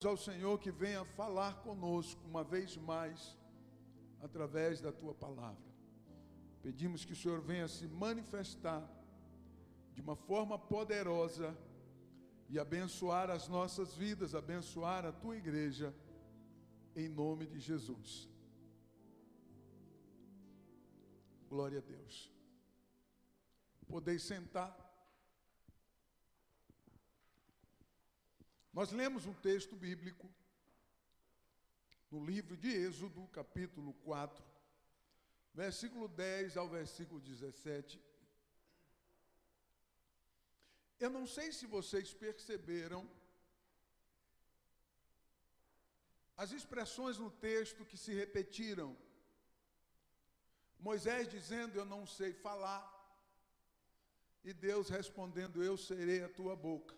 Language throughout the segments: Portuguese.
Ao Senhor que venha falar conosco uma vez mais através da tua palavra. Pedimos que o Senhor venha se manifestar de uma forma poderosa e abençoar as nossas vidas, abençoar a tua igreja, em nome de Jesus. Glória a Deus. Podeis sentar. Nós lemos um texto bíblico no livro de Êxodo, capítulo 4, versículo 10 ao versículo 17. Eu não sei se vocês perceberam as expressões no texto que se repetiram. Moisés dizendo, eu não sei falar, e Deus respondendo, eu serei a tua boca.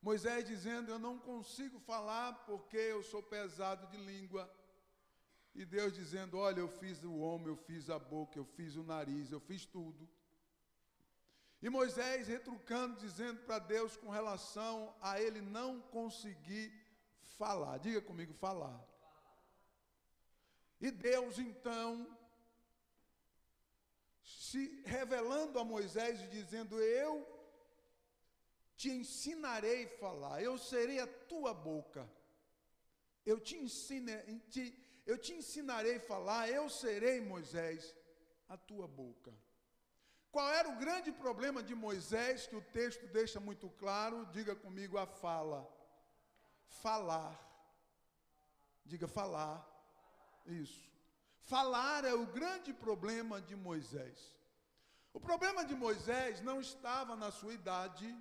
Moisés dizendo, eu não consigo falar porque eu sou pesado de língua. E Deus dizendo, olha, eu fiz o homem, eu fiz a boca, eu fiz o nariz, eu fiz tudo. E Moisés retrucando, dizendo para Deus com relação a ele não conseguir falar. Diga comigo, falar. E Deus então, se revelando a Moisés e dizendo, eu te ensinarei a falar, eu serei a tua boca, eu te ensinarei a falar, eu serei, Moisés, a tua boca. Qual era o grande problema de Moisés, que o texto deixa muito claro? Diga comigo, a fala. Falar. Diga falar. Isso. Falar é o grande problema de Moisés. O problema de Moisés não estava na sua idade.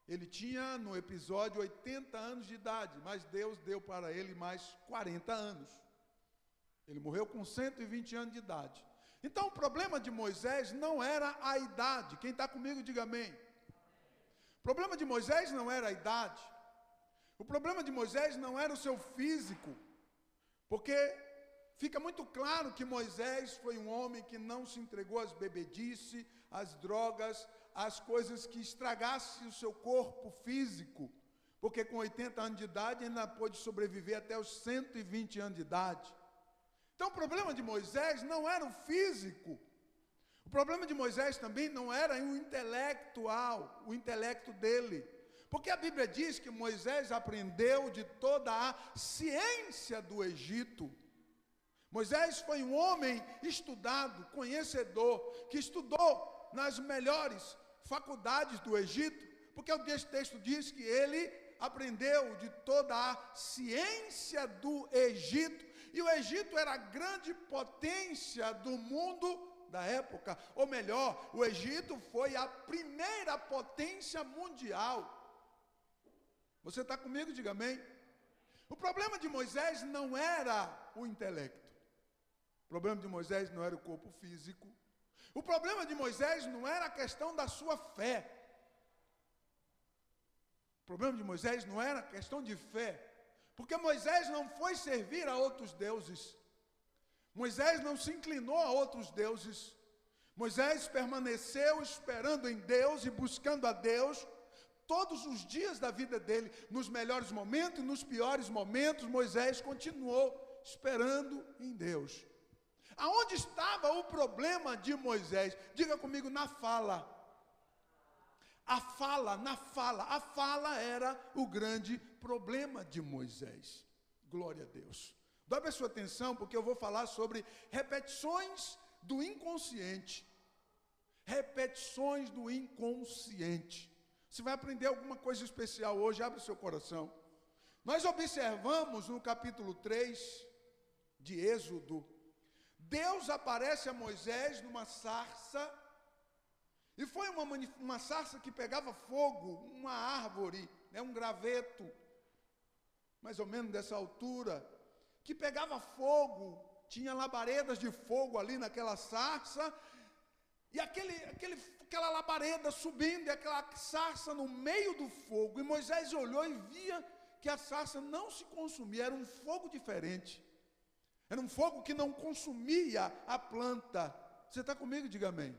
Ele tinha, no episódio, 80 anos de idade, mas Deus deu para ele mais 40 anos. Ele morreu com 120 anos de idade. Então, o problema de Moisés não era a idade. Quem está comigo, diga amém. O problema de Moisés não era a idade. O problema de Moisés não era o seu físico. Porque fica muito claro que Moisés foi um homem que não se entregou às bebedices, às drogas, as coisas que estragassem o seu corpo físico, porque com 80 anos de idade ainda pôde sobreviver até os 120 anos de idade. Então o problema de Moisés não era o físico, o problema de Moisés também não era o intelectual, o intelecto dele, porque a Bíblia diz que Moisés aprendeu de toda a ciência do Egito. Moisés foi um homem estudado, conhecedor, que estudou nas melhores faculdades do Egito, porque o texto diz que ele aprendeu de toda a ciência do Egito, e o Egito era a grande potência do mundo da época, ou melhor, o Egito foi a primeira potência mundial. Você está comigo? Diga amém. O problema de Moisés não era o intelecto, o problema de Moisés não era o corpo físico, o problema de Moisés não era a questão da sua fé. O problema de Moisés não era a questão de fé. Porque Moisés não foi servir a outros deuses. Moisés não se inclinou a outros deuses. Moisés permaneceu esperando em Deus e buscando a Deus todos os dias da vida dele. Nos melhores momentos e nos piores momentos, Moisés continuou esperando em Deus. Aonde estava o problema de Moisés? Diga comigo, na fala. A fala era o grande problema de Moisés. Glória a Deus. Dobre a sua atenção, porque eu vou falar sobre repetições do inconsciente. Repetições do inconsciente. Você vai aprender alguma coisa especial hoje, abre o seu coração. Nós observamos no capítulo 3 de Êxodo, Deus aparece a Moisés numa sarça, e foi uma sarça que pegava fogo, uma árvore, um graveto, mais ou menos dessa altura, que pegava fogo, tinha labaredas de fogo ali naquela sarça, e aquela labareda subindo, e aquela sarça no meio do fogo, e Moisés olhou e via que a sarça não se consumia, era um fogo diferente. Era um fogo que não consumia a planta. Você está comigo? Diga amém.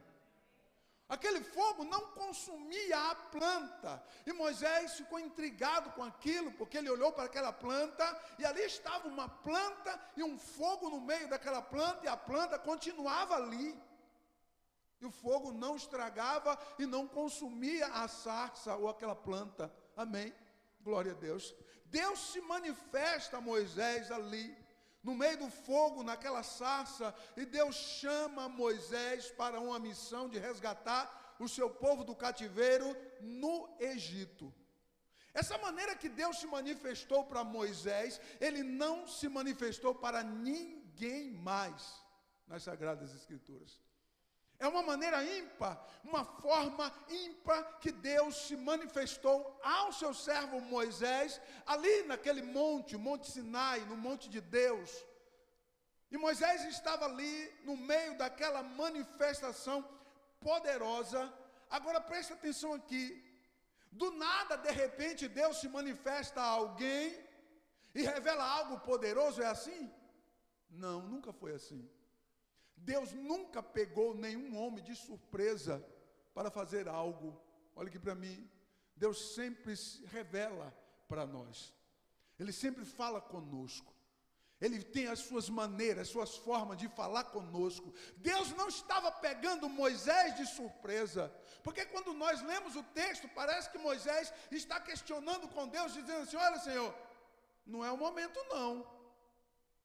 Aquele fogo não consumia a planta. E Moisés ficou intrigado com aquilo, porque ele olhou para aquela planta, e ali estava uma planta e um fogo no meio daquela planta, e a planta continuava ali. E o fogo não estragava e não consumia a sarça ou aquela planta. Amém? Glória a Deus. Deus se manifesta a Moisés ali, no meio do fogo, naquela sarça, e Deus chama Moisés para uma missão de resgatar o seu povo do cativeiro no Egito. Essa maneira que Deus se manifestou para Moisés, ele não se manifestou para ninguém mais nas Sagradas Escrituras. É uma maneira ímpar, uma forma ímpar que Deus se manifestou ao seu servo Moisés, ali naquele monte, o Monte Sinai, no monte de Deus. E Moisés estava ali no meio daquela manifestação poderosa. Agora presta atenção aqui. Do nada, de repente, Deus se manifesta a alguém e revela algo poderoso, é assim? Não, nunca foi assim. Deus nunca pegou nenhum homem de surpresa para fazer algo. Olha aqui para mim. Deus sempre se revela para nós. Ele sempre fala conosco. Ele tem as suas maneiras, as suas formas de falar conosco. Deus não estava pegando Moisés de surpresa. Porque quando nós lemos o texto, parece que Moisés está questionando com Deus, dizendo assim: olha, Senhor, não é o momento não.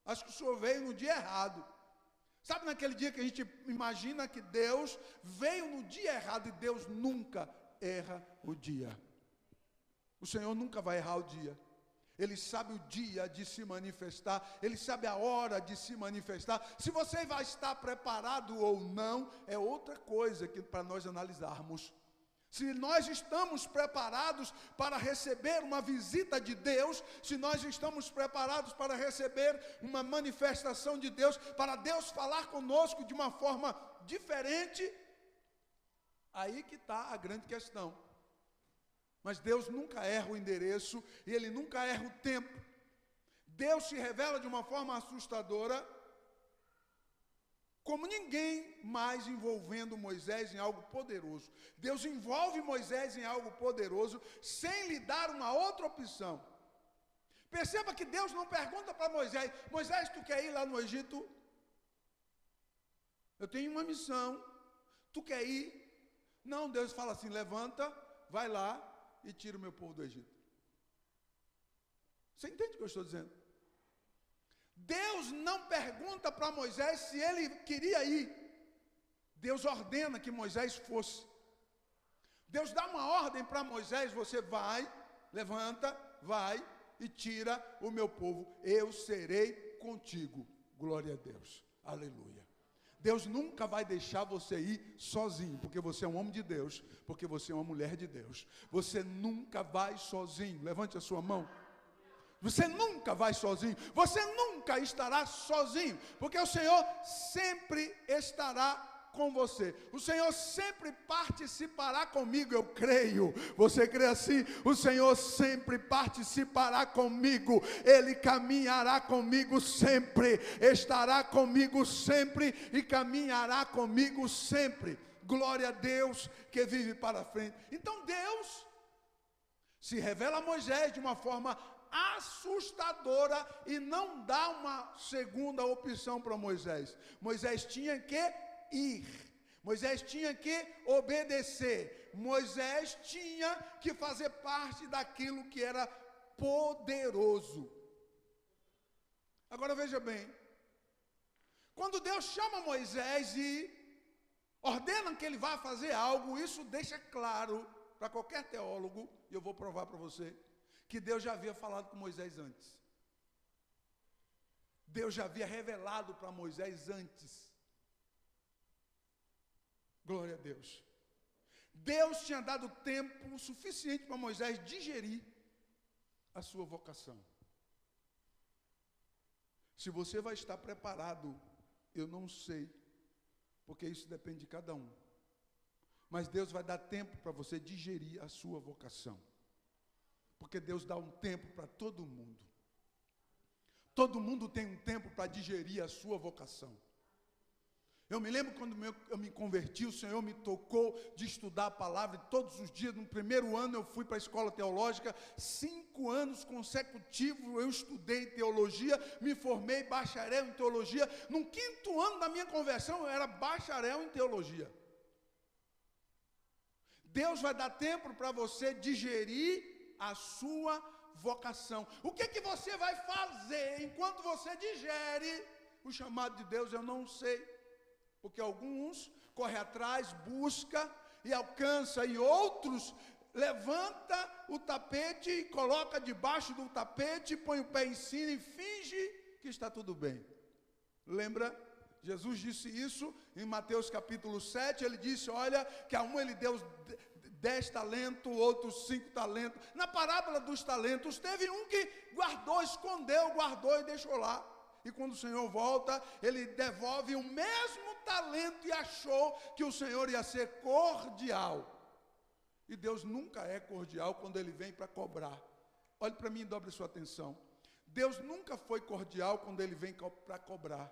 Acho que o Senhor veio no dia errado. Sabe naquele dia que a gente imagina que Deus veio no dia errado, e Deus nunca erra o dia. O Senhor nunca vai errar o dia. Ele sabe o dia de se manifestar, Ele sabe a hora de se manifestar. Se você vai estar preparado ou não, é outra coisa que para nós analisarmos. Se nós estamos preparados para receber uma visita de Deus, se nós estamos preparados para receber uma manifestação de Deus, para Deus falar conosco de uma forma diferente, aí que está a grande questão. Mas Deus nunca erra o endereço e Ele nunca erra o tempo. Deus se revela de uma forma assustadora, como ninguém mais envolvendo Moisés em algo poderoso. Deus envolve Moisés em algo poderoso, sem lhe dar uma outra opção. Perceba que Deus não pergunta para Moisés: Moisés, tu quer ir lá no Egito? Eu tenho uma missão, tu quer ir? Não, Deus fala assim: levanta, vai lá e tira o meu povo do Egito. Você entende o que eu estou dizendo? Deus não pergunta para Moisés se ele queria ir. Deus ordena que Moisés fosse. Deus dá uma ordem para Moisés: você vai, levanta, vai e tira o meu povo. Eu serei contigo. Glória a Deus. Aleluia. Deus nunca vai deixar você ir sozinho, porque você é um homem de Deus, porque você é uma mulher de Deus. Você nunca vai sozinho. Levante a sua mão. Você nunca vai sozinho, você nunca estará sozinho, porque o Senhor sempre estará com você. O Senhor sempre participará comigo, eu creio. Você crê assim? O Senhor sempre participará comigo, Ele caminhará comigo sempre, estará comigo sempre e caminhará comigo sempre. Glória a Deus que vive para frente. Então Deus se revela a Moisés de uma forma assustadora e não dá uma segunda opção para Moisés. Moisés tinha que ir. Moisés tinha que obedecer. Moisés tinha que fazer parte daquilo que era poderoso. Agora veja bem. Quando Deus chama Moisés e ordena que ele vá fazer algo, isso deixa claro para qualquer teólogo, e eu vou provar para você, que Deus já havia falado com Moisés antes. Deus já havia revelado para Moisés antes. Glória a Deus. Deus tinha dado tempo suficiente para Moisés digerir a sua vocação. Se você vai estar preparado, eu não sei, porque isso depende de cada um. Mas Deus vai dar tempo para você digerir a sua vocação. Porque Deus dá um tempo para todo mundo. Todo mundo tem um tempo para digerir a sua vocação. Eu me lembro quando eu me converti, o Senhor me tocou de estudar a palavra, e todos os dias, no primeiro ano eu fui para a escola teológica, 5 anos consecutivos eu estudei teologia, me formei bacharel em teologia. No 5º ano da minha conversão eu era bacharel em teologia. Deus vai dar tempo para você digerir a sua vocação. O que você vai fazer enquanto você digere o chamado de Deus, eu não sei. Porque alguns correm atrás, busca e alcança, e outros levanta o tapete e coloca debaixo do tapete, põe o pé em cima e finge que está tudo bem. Lembra? Jesus disse isso em Mateus capítulo 7, ele disse, olha, que a um ele deu 10 talentos, outros 5 talentos. Na parábola dos talentos, teve um que guardou, escondeu, guardou e deixou lá. E quando o Senhor volta, ele devolve o mesmo talento e achou que o Senhor ia ser cordial. E Deus nunca é cordial quando Ele vem para cobrar. Olhe para mim e dobre sua atenção. Deus nunca foi cordial quando Ele vem para cobrar.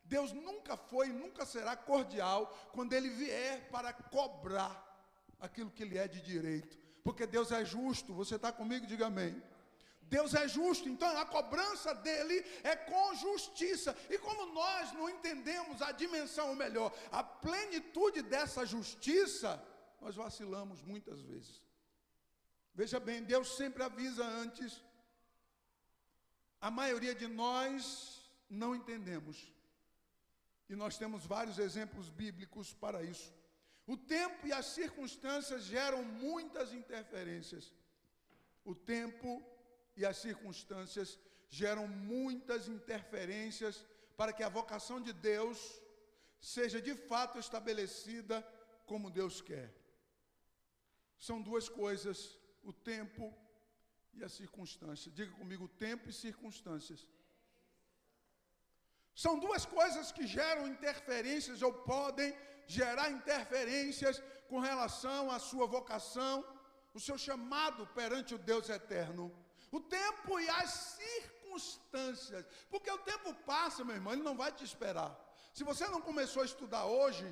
Deus nunca foi e nunca será cordial quando Ele vier para cobrar aquilo que Ele é de direito. Porque Deus é justo. Você está comigo? Diga amém. Deus é justo, então a cobrança dele é com justiça. E como nós não entendemos a dimensão, ou melhor, a plenitude dessa justiça, nós vacilamos muitas vezes. Veja bem, Deus sempre avisa antes. A maioria de nós não entendemos. E nós temos vários exemplos bíblicos para isso. O tempo e as circunstâncias geram muitas interferências. O tempo e as circunstâncias geram muitas interferências para que a vocação de Deus seja de fato estabelecida como Deus quer. São duas coisas, o tempo e a circunstância. Diga comigo, tempo e circunstâncias. São duas coisas que geram interferências ou podem gerar interferências com relação à sua vocação, o seu chamado perante o Deus eterno. O tempo e as circunstâncias. Porque o tempo passa, meu irmão, ele não vai te esperar. Se você não começou a estudar hoje,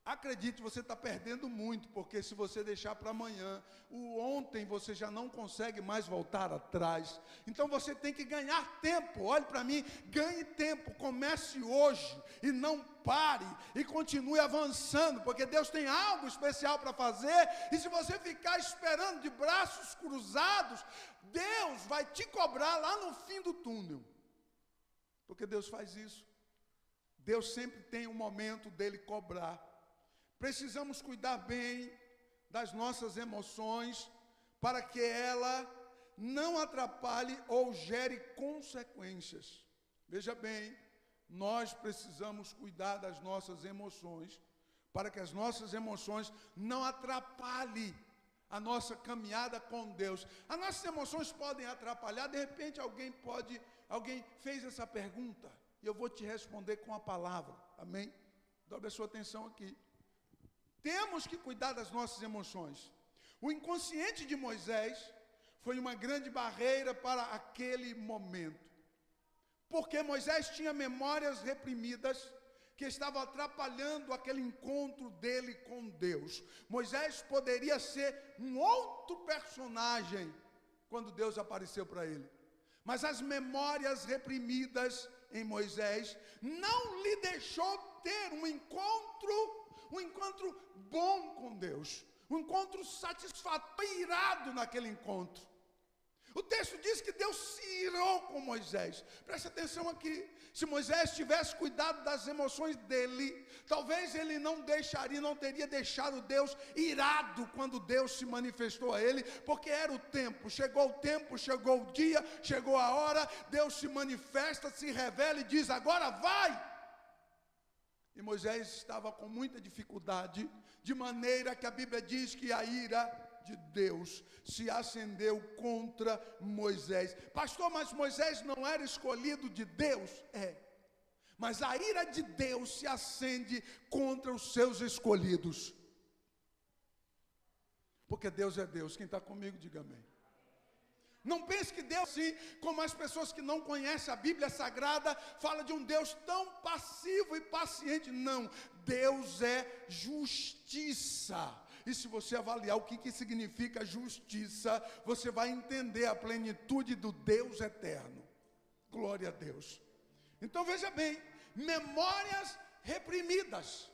acredite, você está perdendo muito, porque se você deixar para amanhã, o ontem você já não consegue mais voltar atrás. Então você tem que ganhar tempo. Olhe para mim, ganhe tempo, comece hoje e não pare e continue avançando, porque Deus tem algo especial para fazer. E se você ficar esperando de braços cruzados, Deus vai te cobrar lá no fim do túnel, porque Deus faz isso. Deus sempre tem um momento dele cobrar. Precisamos cuidar bem das nossas emoções para que ela não atrapalhe ou gere consequências. Veja bem, nós precisamos cuidar das nossas emoções para que as nossas emoções não atrapalhem a nossa caminhada com Deus. As nossas emoções podem atrapalhar. De repente alguém fez essa pergunta e eu vou te responder com a palavra. Amém? Dobre a sua atenção aqui. Temos que cuidar das nossas emoções. O inconsciente de Moisés foi uma grande barreira para aquele momento. Porque Moisés tinha memórias reprimidas que estavam atrapalhando aquele encontro dele com Deus. Moisés poderia ser um outro personagem quando Deus apareceu para ele. Mas as memórias reprimidas em Moisés não lhe deixou ter um encontro bom com Deus, um encontro satisfatório, irado naquele encontro. O texto diz que Deus se irou com Moisés. Preste atenção aqui. Se Moisés tivesse cuidado das emoções dele, talvez ele não teria deixado Deus irado quando Deus se manifestou a ele, porque era o tempo, chegou o dia, chegou a hora, Deus se manifesta, se revela e diz, agora vai! E Moisés estava com muita dificuldade, de maneira que a Bíblia diz que a ira de Deus se acendeu contra Moisés. Pastor, mas Moisés não era escolhido de Deus? É. Mas a ira de Deus se acende contra os seus escolhidos. Porque Deus é Deus. Quem está comigo, diga amém. Não pense que Deus, sim, como as pessoas que não conhecem a Bíblia Sagrada, fala de um Deus tão passivo e paciente. Não, Deus é justiça. E se você avaliar o que significa justiça, você vai entender a plenitude do Deus eterno. Glória a Deus. Então veja bem, memórias reprimidas.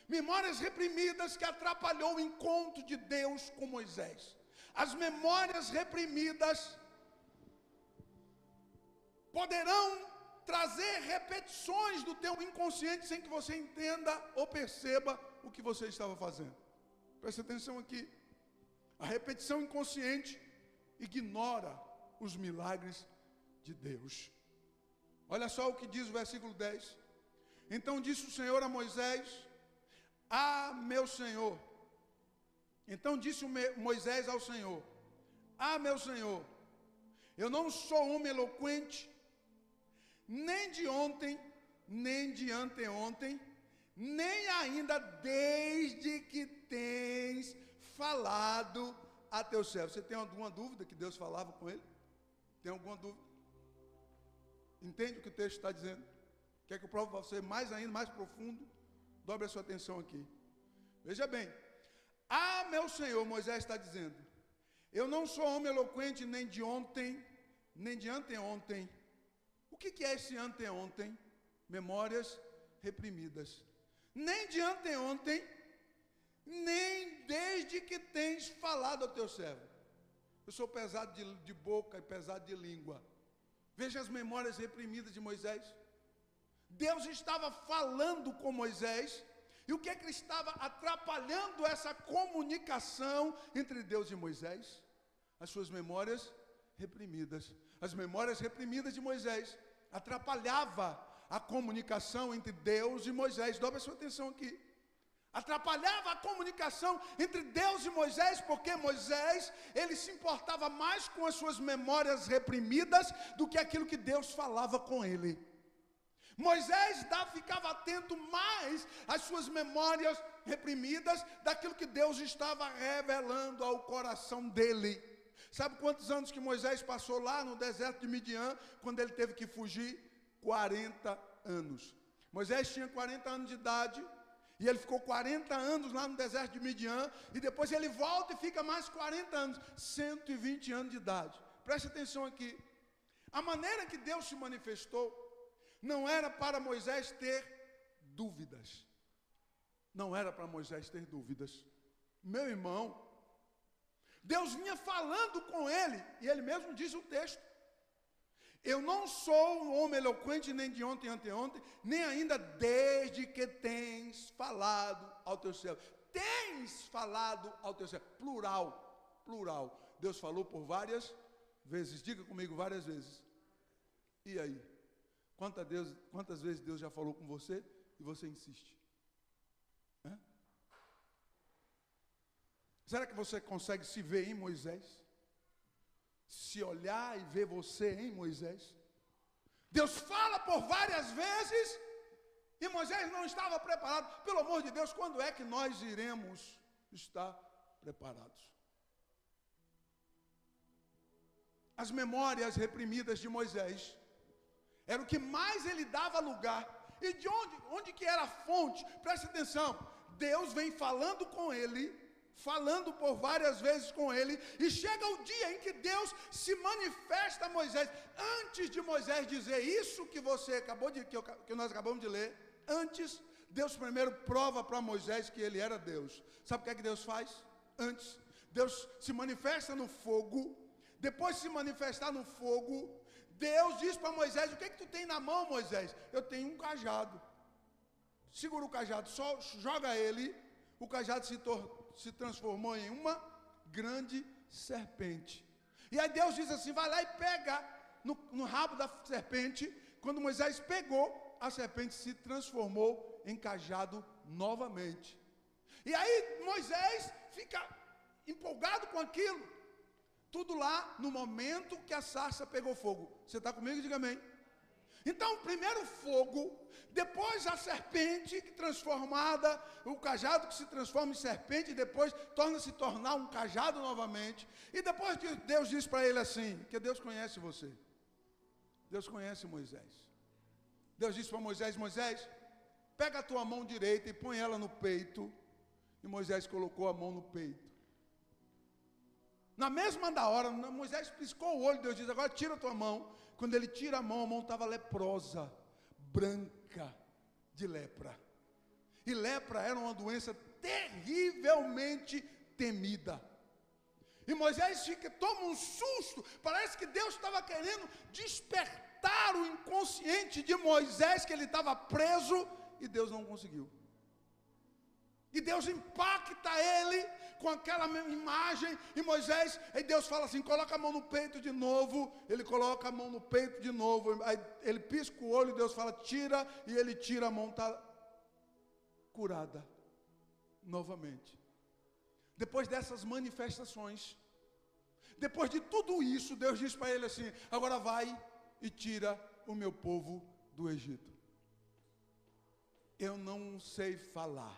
Memórias reprimidas que atrapalhou o encontro de Deus com Moisés. As memórias reprimidas poderão trazer repetições do teu inconsciente sem que você entenda ou perceba o que você estava fazendo. Preste atenção aqui. A repetição inconsciente ignora os milagres de Deus. Olha só o que diz o versículo 10. Então disse o Senhor a Moisés: Ah, meu Senhor. Então disse Moisés ao Senhor: Ah, meu Senhor, eu não sou homem eloquente, nem de ontem, nem de anteontem, nem ainda desde que tens falado a teu servo. Você tem alguma dúvida que Deus falava com ele? Tem alguma dúvida? Entende o que o texto está dizendo? Quer que eu prove para você mais ainda, mais profundo? Dobre a sua atenção aqui. Veja bem. Ah, meu Senhor, Moisés está dizendo, eu não sou homem eloquente nem de ontem, nem de anteontem. O que é esse anteontem? Memórias reprimidas. Nem de anteontem, nem desde que tens falado ao teu servo. Eu sou pesado de boca e pesado de língua. Veja as memórias reprimidas de Moisés. Deus estava falando com Moisés. E o que é que estava atrapalhando essa comunicação entre Deus e Moisés? As suas memórias reprimidas. As memórias reprimidas de Moisés atrapalhava a comunicação entre Deus e Moisés. Dobre a sua atenção aqui. Atrapalhava a comunicação entre Deus e Moisés, porque Moisés, ele se importava mais com as suas memórias reprimidas do que aquilo que Deus falava com ele. Moisés ficava atento mais às suas memórias reprimidas daquilo que Deus estava revelando ao coração dele. Sabe quantos anos que Moisés passou lá no deserto de Midian, quando ele teve que fugir? 40 anos. Moisés tinha 40 anos de idade, e ele ficou 40 anos lá no deserto de Midian, e depois ele volta e fica mais 40 anos, 120 anos de idade. Preste atenção aqui. A maneira que Deus se manifestou não era para Moisés ter dúvidas. Não era para Moisés ter dúvidas. Meu irmão, Deus vinha falando com ele, e ele mesmo diz o texto: eu não sou um homem eloquente nem de ontem, anteontem, nem ainda desde que tens falado ao teu servo. Tens falado ao teu servo. Plural, plural. Deus falou por várias vezes. Diga comigo, várias vezes. E aí? Quantas vezes Deus já falou com você e você insiste? Será que você consegue se ver em Moisés? Se olhar e ver você em Moisés? Deus fala por várias vezes e Moisés não estava preparado. Pelo amor de Deus, quando é que nós iremos estar preparados? As memórias reprimidas de Moisés era o que mais ele dava lugar. E de onde que era a fonte? Preste atenção. Deus vem falando com ele, falando por várias vezes com ele, e chega o dia em que Deus se manifesta a Moisés. Antes de Moisés dizer isso que você que nós acabamos de ler, antes, Deus primeiro prova para Moisés que ele era Deus. Sabe o que Deus faz? Antes, Deus se manifesta no fogo. Depois de se manifestar no fogo, Deus diz para Moisés: o que tu tem na mão, Moisés? Eu tenho um cajado. Segura o cajado, só joga ele. O cajado se transformou em uma grande serpente. E aí Deus diz assim: vai lá e pega no rabo da serpente. Quando Moisés pegou, a serpente se transformou em cajado novamente. E aí Moisés fica empolgado com aquilo. Tudo lá no momento que a sarça pegou fogo. Você está comigo? Diga amém. Então, primeiro fogo, depois a serpente transformada, o cajado que se transforma em serpente, e depois tornar um cajado novamente. E depois Deus diz para ele assim, que Deus conhece você. Deus conhece Moisés. Deus disse para Moisés, Moisés, pega a tua mão direita e põe ela no peito. E Moisés colocou a mão no peito. Na mesma da hora, Moisés piscou o olho, Deus diz, agora tira a tua mão. Quando ele tira a mão estava leprosa, branca de lepra. E lepra era uma doença terrivelmente temida. E Moisés toma um susto, parece que Deus estava querendo despertar o inconsciente de Moisés, que ele estava preso, e Deus não conseguiu. E Deus impacta ele com aquela imagem, e Moisés, aí Deus fala assim, coloca a mão no peito de novo, ele coloca a mão no peito de novo, aí ele pisca o olho, Deus fala, tira, e ele tira, a mão está curada, novamente. Depois dessas manifestações, depois de tudo isso, Deus diz para ele assim, agora vai e tira o meu povo do Egito. Eu não sei falar.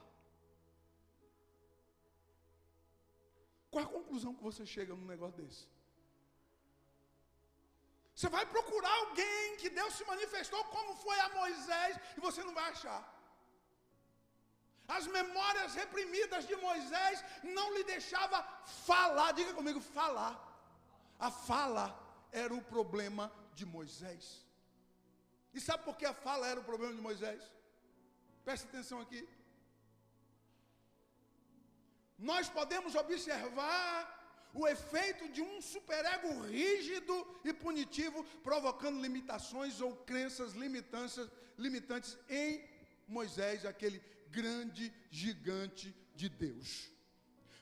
Qual é a conclusão que você chega num negócio desse? Você vai procurar alguém que Deus se manifestou como foi a Moisés e você não vai achar. As memórias reprimidas de Moisés não lhe deixavam falar. Diga comigo, falar. A fala era o problema de Moisés. E sabe por que a fala era o problema de Moisés? Preste atenção aqui. Nós podemos observar o efeito de um superego rígido e punitivo, provocando limitações ou crenças limitantes em Moisés, aquele grande gigante de Deus.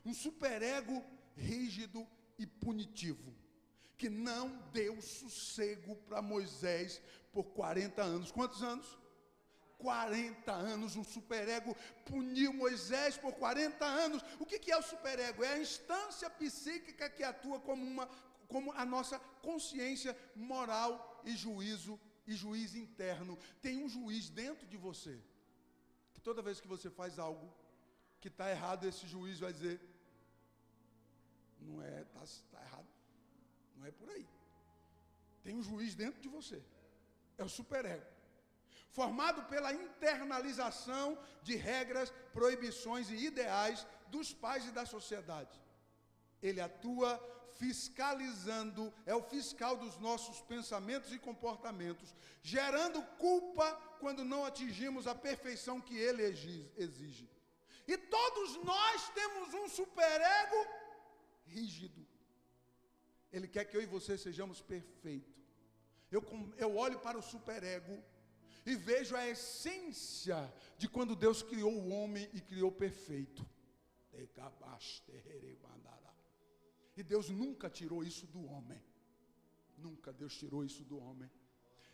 Um superego rígido e punitivo, que não deu sossego para Moisés por 40 anos. Quantos anos? 40 anos, um superego puniu Moisés por 40 anos. O que é o superego? É a instância psíquica que atua como a nossa consciência moral e juiz interno. Tem um juiz dentro de você, que toda vez que você faz algo que está errado, esse juiz vai dizer, não é, está errado, não é por aí. Tem um juiz dentro de você, é o superego. Formado pela internalização de regras, proibições e ideais dos pais e da sociedade. Ele atua fiscalizando, é o fiscal dos nossos pensamentos e comportamentos, gerando culpa quando não atingimos a perfeição que ele exige. E todos nós temos um superego rígido. Ele quer que eu e você sejamos perfeitos. Eu olho para o superego e vejo a essência de quando Deus criou o homem e criou perfeito. E Deus nunca tirou isso do homem. Nunca Deus tirou isso do homem.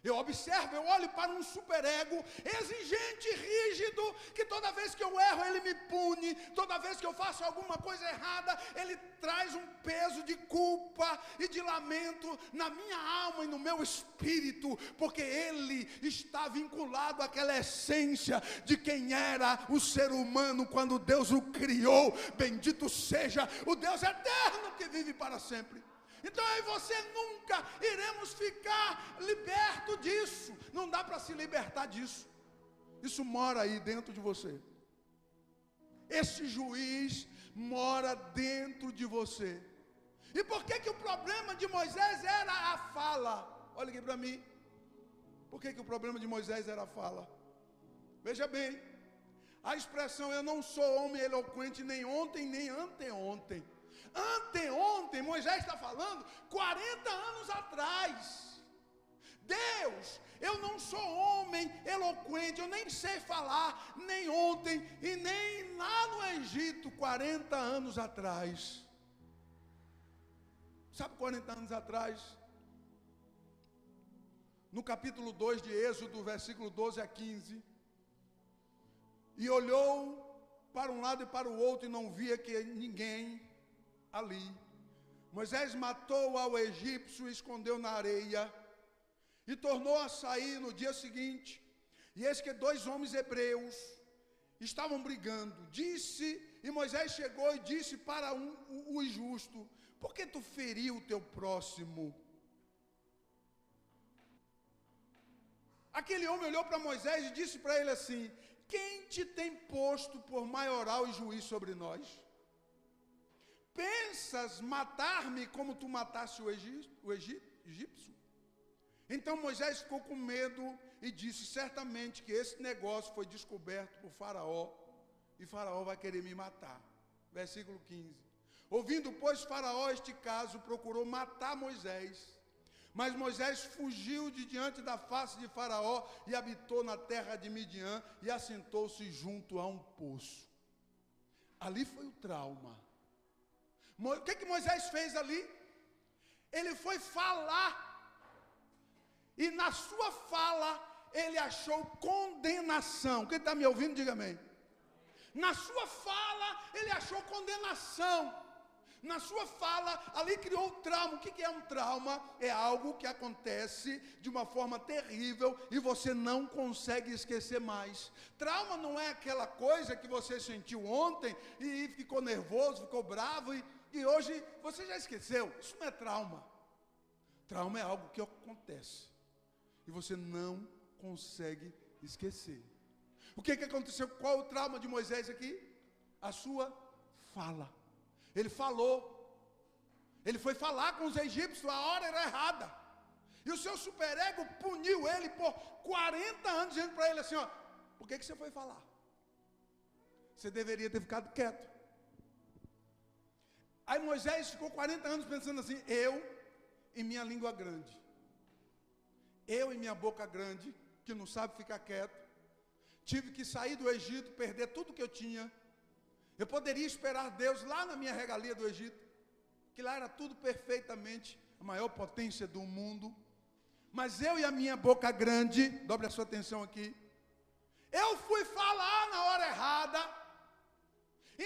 Eu observo, eu olho para um superego exigente, rígido, que toda vez que eu erro, ele me pune, toda vez que eu faço alguma coisa errada, ele traz um peso de culpa e de lamento na minha alma e no meu espírito, porque ele está vinculado àquela essência de quem era o ser humano quando Deus o criou. Bendito seja o Deus eterno que vive para sempre. Então eu e você nunca iremos ficar libertos disso. Não dá para se libertar disso. Isso mora aí dentro de você. Esse juiz mora dentro de você. E por que o problema de Moisés era a fala? Olha aqui para mim. Por que o problema de Moisés era a fala? Veja bem. A expressão eu não sou homem eloquente nem ontem nem anteontem. Anteontem, Moisés está falando 40 anos atrás. Deus, eu não sou homem eloquente, eu nem sei falar, nem ontem e nem lá no Egito, 40 anos atrás. Sabe 40 anos atrás? No capítulo 2 de Êxodo, versículo 12 a 15. E olhou para um lado e para o outro e não via que ninguém ali. Moisés matou ao egípcio e escondeu na areia. e tornou a sair no dia seguinte. E eis que 2 homens hebreus estavam brigando. E Moisés chegou e disse para o injusto: por que tu feriu o teu próximo? Aquele homem olhou para Moisés e disse para ele assim: quem te tem posto por maioral e juiz sobre nós? Pensas matar-me como tu mataste o egípcio? Então Moisés ficou com medo e disse: certamente que esse negócio foi descoberto por Faraó, e Faraó vai querer me matar. Versículo 15. Ouvindo, pois, Faraó este caso, procurou matar Moisés. Mas Moisés fugiu de diante da face de Faraó e habitou na terra de Midian e assentou-se junto a um poço. Ali foi o trauma. O que Moisés fez ali? Ele foi falar. E na sua fala, ele achou condenação. Quem está me ouvindo, diga amém. Na sua fala, ele achou condenação. Na sua fala, ali criou trauma. O que é um trauma? É algo que acontece de uma forma terrível e você não consegue esquecer mais. Trauma não é aquela coisa que você sentiu ontem e ficou nervoso, ficou bravo e hoje você já esqueceu. Isso não é trauma. Trauma é algo que acontece e você não consegue esquecer. O que aconteceu? Qual o trauma de Moisés aqui? A sua fala. Ele falou. Ele foi falar com os egípcios, a hora era errada. E o seu superego puniu ele por 40 anos, dizendo para ele assim, ó, por que você foi falar? Você deveria ter ficado quieto. Aí Moisés ficou 40 anos pensando assim, eu e minha língua grande. Eu e minha boca grande, que não sabe ficar quieto. Tive que sair do Egito, perder tudo que eu tinha. Eu poderia esperar Deus lá na minha regalia do Egito, que lá era tudo perfeitamente, a maior potência do mundo. Mas eu e a minha boca grande, dobre a sua atenção aqui, eu fui falar na hora errada.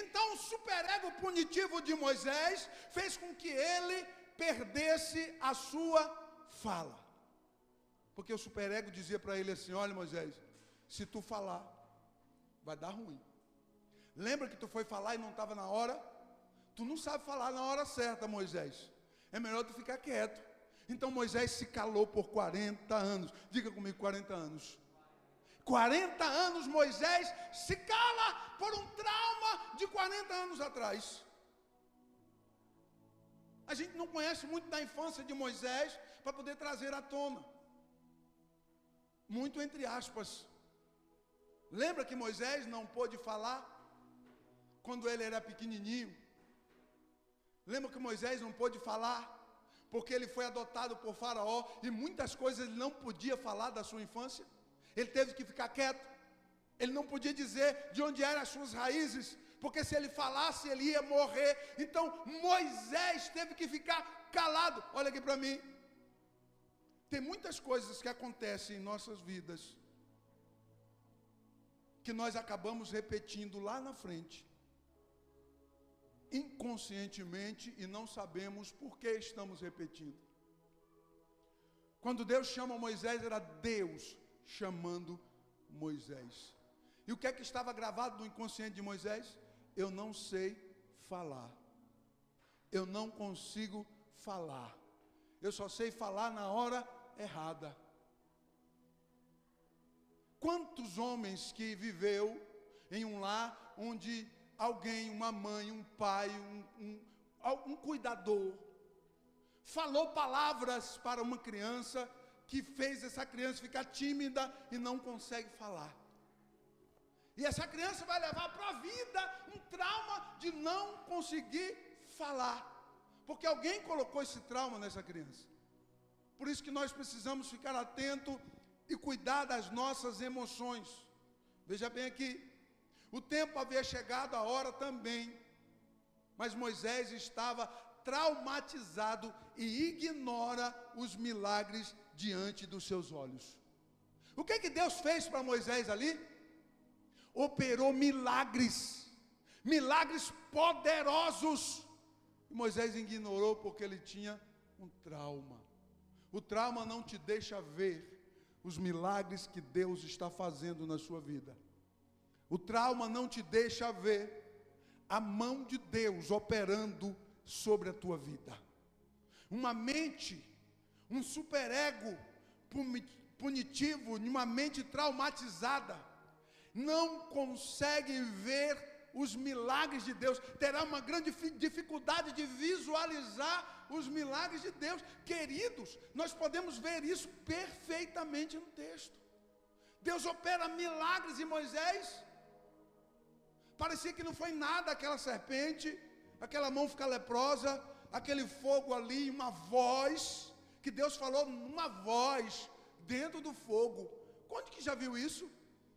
Então o superego punitivo de Moisés fez com que ele perdesse a sua fala. Porque o superego dizia para ele assim, olha Moisés, se tu falar, vai dar ruim. Lembra que tu foi falar e não estava na hora? Tu não sabe falar na hora certa, Moisés. É melhor tu ficar quieto. Então Moisés se calou por 40 anos. Diga comigo, 40 anos. 40 anos Moisés se cala por um trauma de 40 anos atrás. A gente não conhece muito da infância de Moisés para poder trazer à tona. Muito entre aspas. Lembra que Moisés não pôde falar quando ele era pequenininho? Lembra que Moisés não pôde falar porque ele foi adotado por Faraó e muitas coisas ele não podia falar da sua infância? Ele teve que ficar quieto. Ele não podia dizer de onde eram as suas raízes, porque se ele falasse ele ia morrer. Então Moisés teve que ficar calado. Olha aqui para mim. Tem muitas coisas que acontecem em nossas vidas que nós acabamos repetindo lá na frente, inconscientemente, e não sabemos por que estamos repetindo. Quando Deus chama Moisés, era Deus chamando Moisés. E o que é que estava gravado no inconsciente de Moisés? Eu não sei falar. Eu não consigo falar. Eu só sei falar na hora errada. Quantos homens que viveu em um lar onde alguém, uma mãe, um pai, um cuidador, falou palavras para uma criança que fez essa criança ficar tímida e não consegue falar. E essa criança vai levar para a vida um trauma de não conseguir falar, porque alguém colocou esse trauma nessa criança. Por isso que nós precisamos ficar atentos e cuidar das nossas emoções. Veja bem aqui, o tempo havia chegado, a hora também, mas Moisés estava traumatizado e ignora os milagres diante dos seus olhos. O que Deus fez para Moisés ali? Operou milagres, milagres poderosos. E Moisés ignorou porque ele tinha um trauma. O trauma não te deixa ver os milagres que Deus está fazendo na sua vida. O trauma não te deixa ver a mão de Deus operando sobre a tua vida. Uma mente, um superego punitivo, uma mente traumatizada, não consegue ver os milagres de Deus, terá uma grande dificuldade de visualizar os milagres de Deus. Queridos, nós podemos ver isso perfeitamente no texto. Deus opera milagres em Moisés. Parecia que não foi nada aquela serpente, aquela mão ficar leprosa, aquele fogo ali, uma voz, que Deus falou, uma voz dentro do fogo. Quando que já viu isso?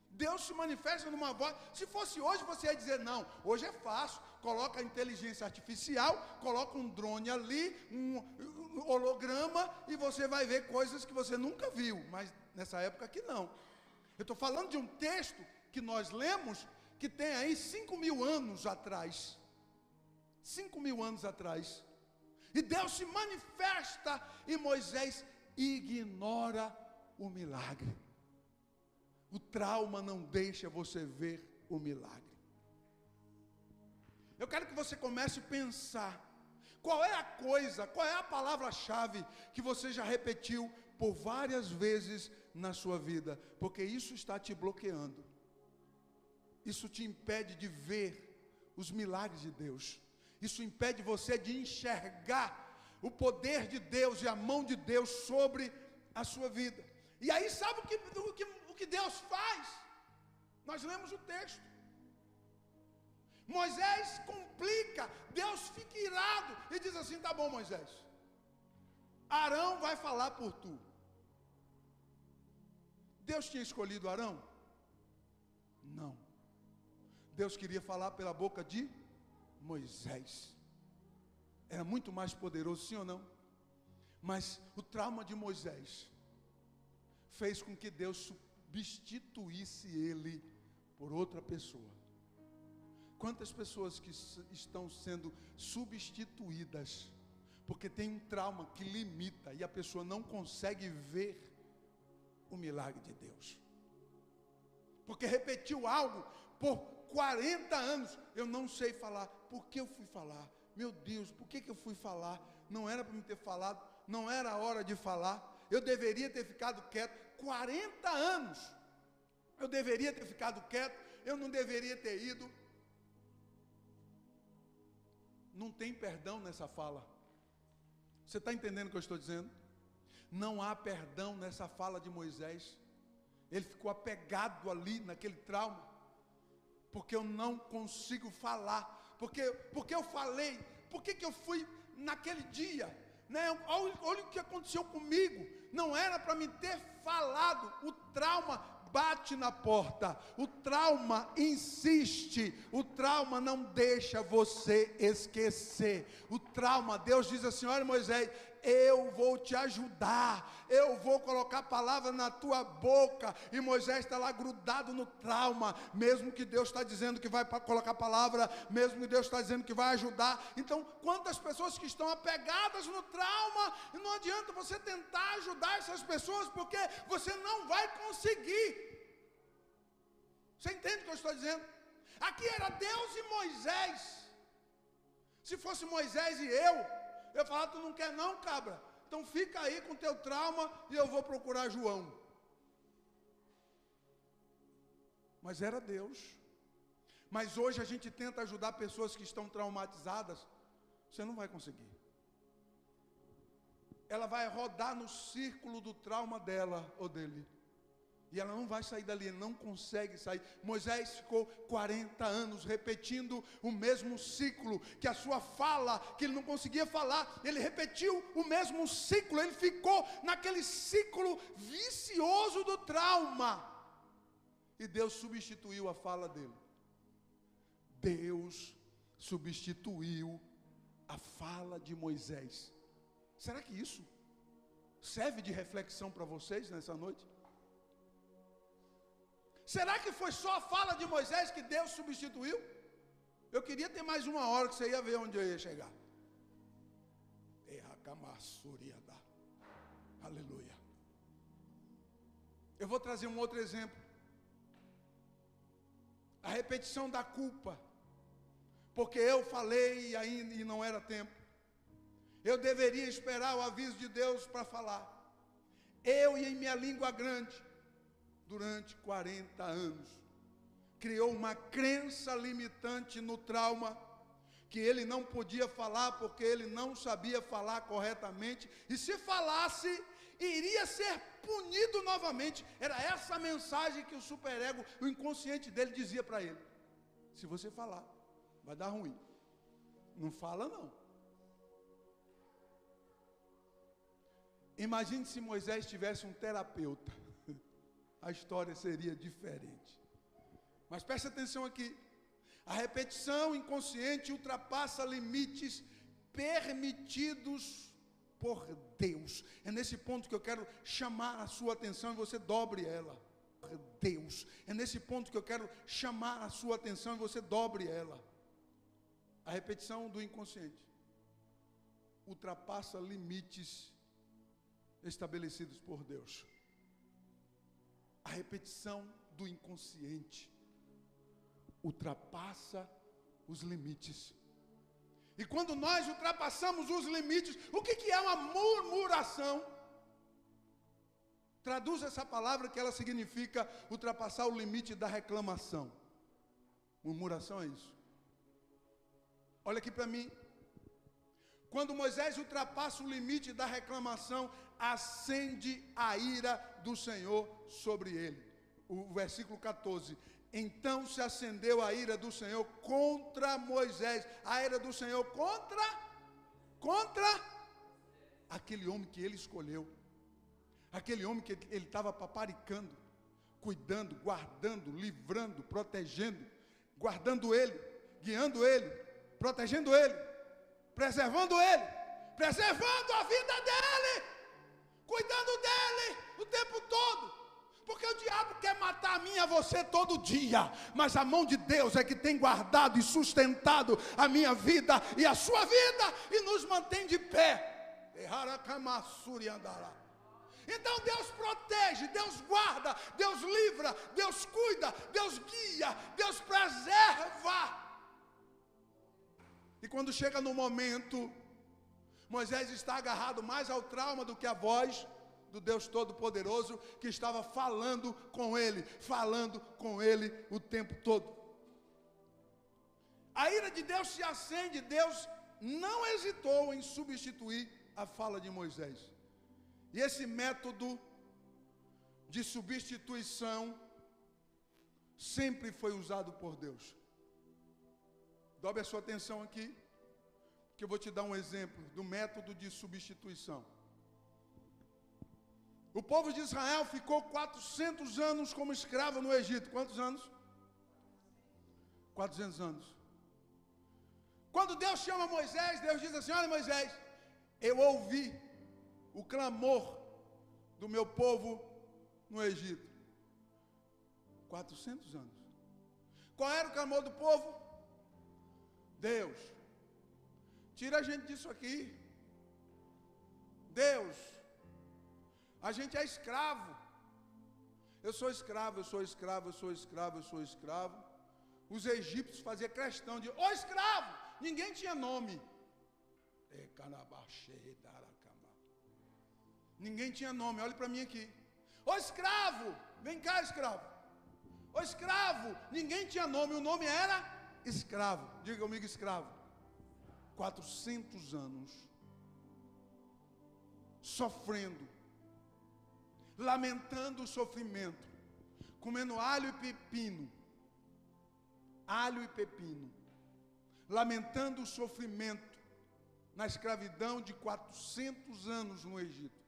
Deus se manifesta numa voz. Se fosse hoje, você ia dizer, não, hoje é fácil. Coloca a inteligência artificial, coloca um drone ali, um holograma, e você vai ver coisas que você nunca viu. Mas nessa época aqui não. Eu estou falando de um texto que nós lemos, que tem aí 5.000 anos atrás. 5.000 anos atrás. E Deus se manifesta e Moisés ignora o milagre. O trauma não deixa você ver o milagre. Eu quero que você comece a pensar. Qual é a coisa, qual é a palavra-chave que você já repetiu por várias vezes na sua vida? Porque isso está te bloqueando. Isso te impede de ver os milagres de Deus. Isso impede você de enxergar o poder de Deus e a mão de Deus sobre a sua vida. E aí sabe o que Deus faz? Nós lemos o texto. Moisés complica, Deus fica irado e diz assim, tá bom Moisés, Arão vai falar por tu. Deus tinha escolhido Arão? Não. Deus queria falar pela boca de Moisés. Era muito mais poderoso, sim ou não? Mas o trauma de Moisés fez com que Deus substituísse ele por outra pessoa. Quantas pessoas que estão sendo substituídas porque tem um trauma que limita e a pessoa não consegue ver o milagre de Deus, porque repetiu algo por 40 anos. Eu não sei falar. Por que eu fui falar? Meu Deus, por que eu fui falar? Não era para me ter falado, não era a hora de falar. Eu deveria ter ficado quieto. 40 anos eu deveria ter ficado quieto, eu não deveria ter ido. Não tem perdão nessa fala. Você está entendendo o que eu estou dizendo? Não há perdão nessa fala de Moisés. Ele ficou apegado ali naquele trauma, porque eu não consigo falar, porque eu falei, porque eu fui naquele dia, né? Olha o que aconteceu comigo, não era para me ter falado. O trauma bate na porta, o trauma insiste, o trauma não deixa você esquecer. O trauma, Deus diz assim, olha Moisés, eu vou te ajudar, eu vou colocar a palavra na tua boca. E Moisés está lá grudado no trauma, mesmo que Deus está dizendo que vai colocar a palavra, mesmo que Deus está dizendo que vai ajudar. Então, quantas pessoas que estão apegadas no trauma, e não adianta você tentar ajudar essas pessoas, porque você não vai conseguir. Você entende o que eu estou dizendo? Aqui era Deus e Moisés. Se fosse Moisés e eu falava, tu não quer não, cabra? Então fica aí com teu trauma e eu vou procurar João. Mas era Deus. Mas hoje a gente tenta ajudar pessoas que estão traumatizadas. Você não vai conseguir. Ela vai rodar no círculo do trauma dela ou dele. E ela não vai sair dali, ele não consegue sair. Moisés ficou 40 anos repetindo o mesmo ciclo, que a sua fala, que ele não conseguia falar, ele repetiu o mesmo ciclo, ele ficou naquele ciclo vicioso do trauma. E Deus substituiu a fala dele. Deus substituiu a fala de Moisés. Será que isso serve de reflexão para vocês nessa noite? Será que foi só a fala de Moisés que Deus substituiu? Eu queria ter mais uma hora que você ia ver onde eu ia chegar. Eu vou trazer um outro exemplo. A repetição da culpa. Porque eu falei e não era tempo. Eu deveria esperar o aviso de Deus para falar. Eu e em minha língua grande, durante 40 anos, criou uma crença limitante no trauma, que ele não podia falar porque ele não sabia falar corretamente, e se falasse, iria ser punido novamente. Era essa a mensagem que o superego, o inconsciente dele dizia para ele: se você falar, vai dar ruim. Não fala não. Imagine se Moisés tivesse um terapeuta. A história seria diferente. Mas preste atenção aqui. A repetição inconsciente ultrapassa limites permitidos por Deus. É nesse ponto que eu quero chamar a sua atenção e você dobre ela. Por Deus. É nesse ponto que eu quero chamar a sua atenção e você dobre ela. A repetição do inconsciente ultrapassa limites estabelecidos por Deus. A repetição do inconsciente ultrapassa os limites. E quando nós ultrapassamos os limites, o que é uma murmuração? Traduz essa palavra que ela significa ultrapassar o limite da reclamação. Murmuração é isso. Olha aqui para mim. Quando Moisés ultrapassa o limite da reclamação, acende a ira do Senhor sobre ele. O versículo 14. Então se acendeu a ira do Senhor contra Moisés. A ira do Senhor contra aquele homem que ele escolheu. Aquele homem que ele estava paparicando, cuidando, guardando, livrando, protegendo, guardando ele, guiando ele, protegendo ele, preservando a vida dele, cuidando dele o tempo todo. Porque o diabo quer matar a mim e a você todo dia, mas a mão de Deus é que tem guardado e sustentado a minha vida e a sua vida e nos mantém de pé. Então Deus protege, Deus guarda, Deus livra, Deus cuida, Deus guia, Deus preserva. E quando chega no momento, Moisés está agarrado mais ao trauma do que à voz do Deus Todo-Poderoso, que estava falando com ele o tempo todo. A ira de Deus se acende. Deus não hesitou em substituir a fala de Moisés. E esse método de substituição sempre foi usado por Deus. Dobre a sua atenção aqui, que eu vou te dar um exemplo do método de substituição. O povo de Israel ficou 400 anos como escravo no Egito. Quantos anos? 400 anos. Quando Deus chama Moisés, Deus diz assim: olha Moisés, eu ouvi o clamor do meu povo no Egito. 400 anos. Qual era o clamor do povo? Deus, tira a gente disso aqui. Deus, a gente é escravo. Eu sou escravo, eu sou escravo, eu sou escravo, eu sou escravo. Os egípcios faziam questão de: ô escravo! Ninguém tinha nome. Ninguém tinha nome, olhe para mim aqui. Ô escravo! Vem cá, escravo. Ô escravo! Ninguém tinha nome, o nome era escravo. Diga comigo, escravo. 400 anos sofrendo, lamentando o sofrimento, comendo alho e pepino, lamentando o sofrimento na escravidão de 400 anos no Egito.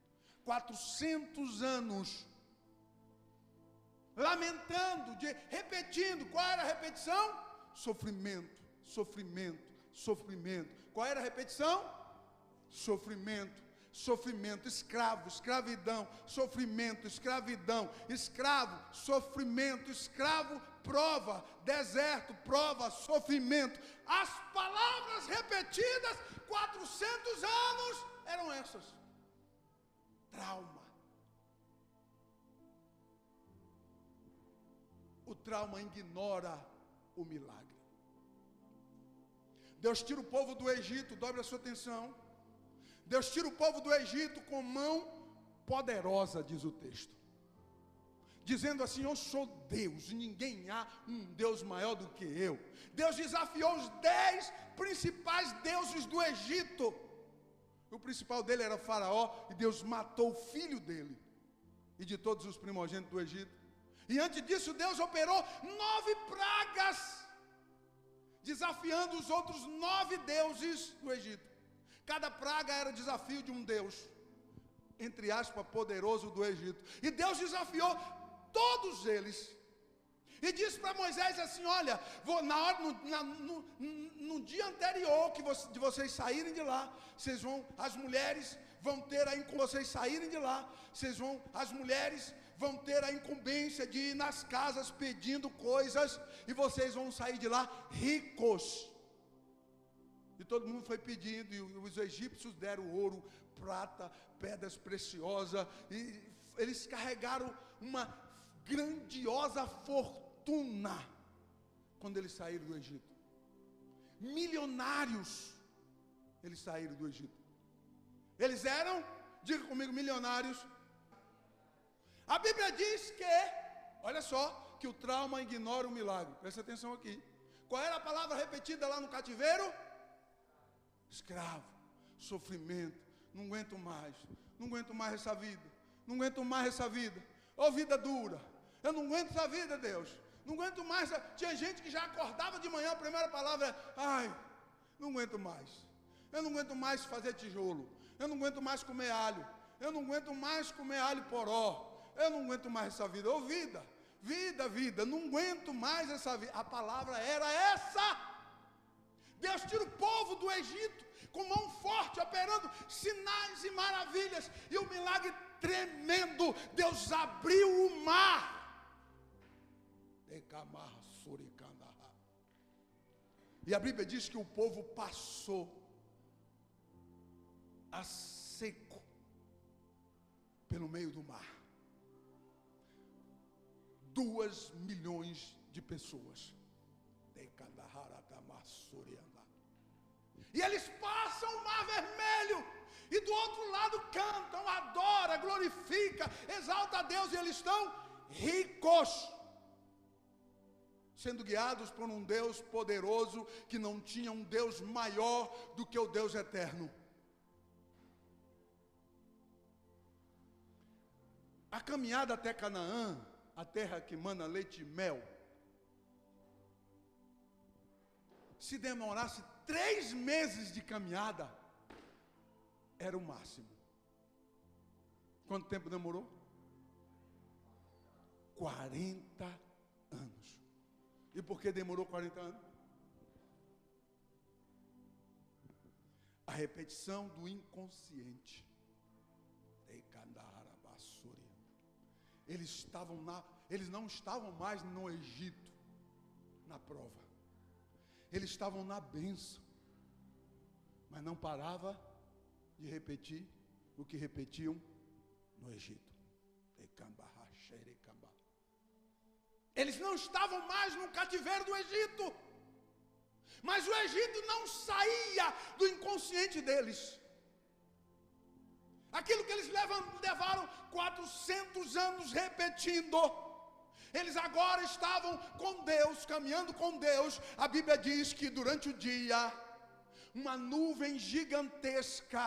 400 anos lamentando, repetindo. Qual era a repetição? Sofrimento, sofrimento, sofrimento. Qual era a repetição? Sofrimento, sofrimento, escravo, escravidão, sofrimento, escravidão, escravo, sofrimento, escravo, prova, deserto, prova, sofrimento. As palavras repetidas 400 anos eram essas: trauma, trauma ignora o milagre. Deus tira o povo do Egito, dobre a sua atenção. Deus tira o povo do Egito com mão poderosa, diz o texto. Dizendo assim: eu sou Deus, e ninguém há um Deus maior do que eu. Deus desafiou os 10 principais deuses do Egito. O principal dele era Faraó, e Deus matou o filho dele e de todos os primogênitos do Egito. E antes disso Deus operou 9 pragas, desafiando os outros 9 deuses do Egito. Cada praga era desafio de um Deus, entre aspas, poderoso do Egito. E Deus desafiou todos eles. E disse para Moisés assim: olha, no dia anterior de vocês saírem de lá, vocês vão, as mulheres vão ter aí, com vocês saírem de lá, as mulheres vão ter a incumbência de ir nas casas pedindo coisas, e vocês vão sair de lá ricos. E todo mundo foi pedindo, e os egípcios deram ouro, prata, pedras preciosas, e eles carregaram uma grandiosa fortuna quando eles saíram do Egito. Milionários, eles saíram do Egito. Eles eram, diga comigo, milionários. A Bíblia diz que, olha só, que o trauma ignora o milagre. Presta atenção aqui. Qual era a palavra repetida lá no cativeiro? Escravo, sofrimento, não aguento mais essa vida, não aguento mais essa vida, ô vida dura, eu não aguento essa vida, Deus, não aguento mais. Tinha gente que já acordava de manhã, a primeira palavra é: ai, não aguento mais, eu não aguento mais fazer tijolo, eu não aguento mais comer alho, eu não aguento mais comer alho poró, eu não aguento mais essa vida, ô vida, não aguento mais essa vida. A palavra era essa. Deus tira o povo do Egito com mão forte, operando sinais e maravilhas, e o milagre tremendo. Deus abriu o mar, e a Bíblia diz que o povo passou a seco pelo meio do mar. 2 milhões de pessoas. E eles passam o mar vermelho, e do outro lado cantam, adoram, glorificam, exaltam a Deus, e eles estão ricos, sendo guiados por um Deus poderoso, que não tinha um Deus maior do que o Deus eterno. A caminhada até Canaã, a terra que mana leite e mel, se demorasse 3 meses de caminhada, era o máximo. Quanto tempo demorou? 40 anos. E por que demorou 40 anos? A repetição do inconsciente. Eles não estavam mais no Egito, na prova. Eles estavam na bênção, mas não parava de repetir o que repetiam no Egito. Eles não estavam mais no cativeiro do Egito, mas o Egito não saía do inconsciente deles. Aquilo que eles levaram 400 anos repetindo, eles agora estavam com Deus, caminhando com Deus. A Bíblia diz que durante o dia, uma nuvem gigantesca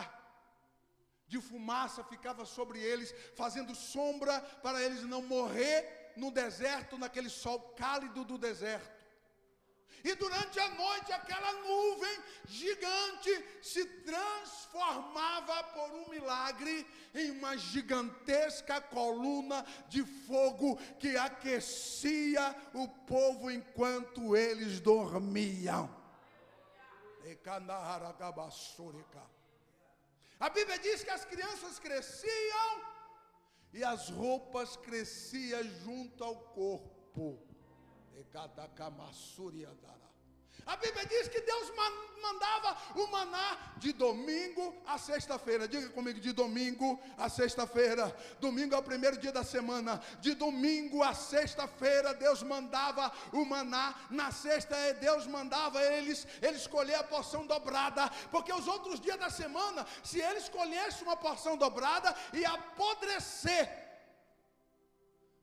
de fumaça ficava sobre eles, fazendo sombra para eles não morrer no deserto, naquele sol cálido do deserto. E durante a noite, aquela nuvem gigante se transformava por um milagre em uma gigantesca coluna de fogo que aquecia o povo enquanto eles dormiam. A Bíblia diz que as crianças cresciam e as roupas cresciam junto ao corpo. A Bíblia diz que Deus mandava o maná de domingo a sexta-feira. Diga comigo, de domingo a sexta-feira. Domingo é o primeiro dia da semana. De domingo a sexta-feira Deus mandava o maná. Na sexta Deus mandava eles escolher a porção dobrada. Porque os outros dias da semana, se eles escolhessem uma porção dobrada, ia apodrecer.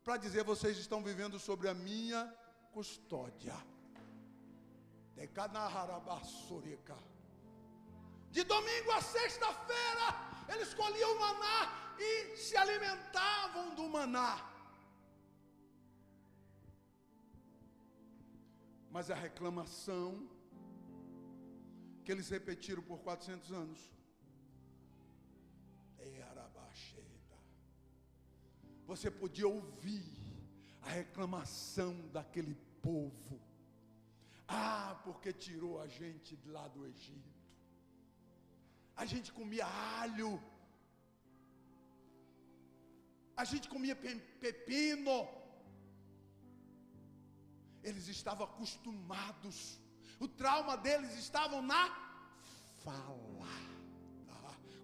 Para dizer, vocês estão vivendo sobre a minha custódia. De domingo a sexta-feira, eles colhiam o maná e se alimentavam do maná. Mas a reclamação que eles repetiram por 400 anos. Você podia ouvir a reclamação daquele povo. Porque tirou a gente lá do Egito. A gente comia alho. A gente comia pepino. Eles estavam acostumados. O trauma deles estava na fala.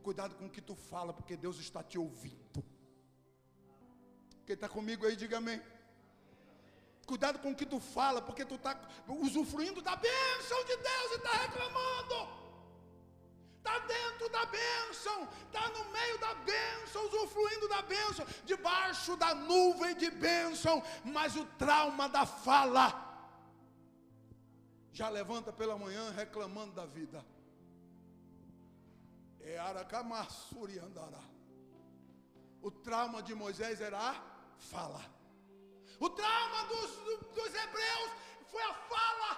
Cuidado com o que tu fala, porque Deus está te ouvindo. Quem está comigo aí, diga amém. Cuidado com o que tu fala, porque tu está usufruindo da bênção de Deus e está reclamando. Está dentro da bênção, está no meio da bênção, usufruindo da bênção, debaixo da nuvem de bênção, mas o trauma da fala já levanta pela manhã reclamando da vida. O trauma de Moisés era a fala. O trauma dos hebreus foi a fala.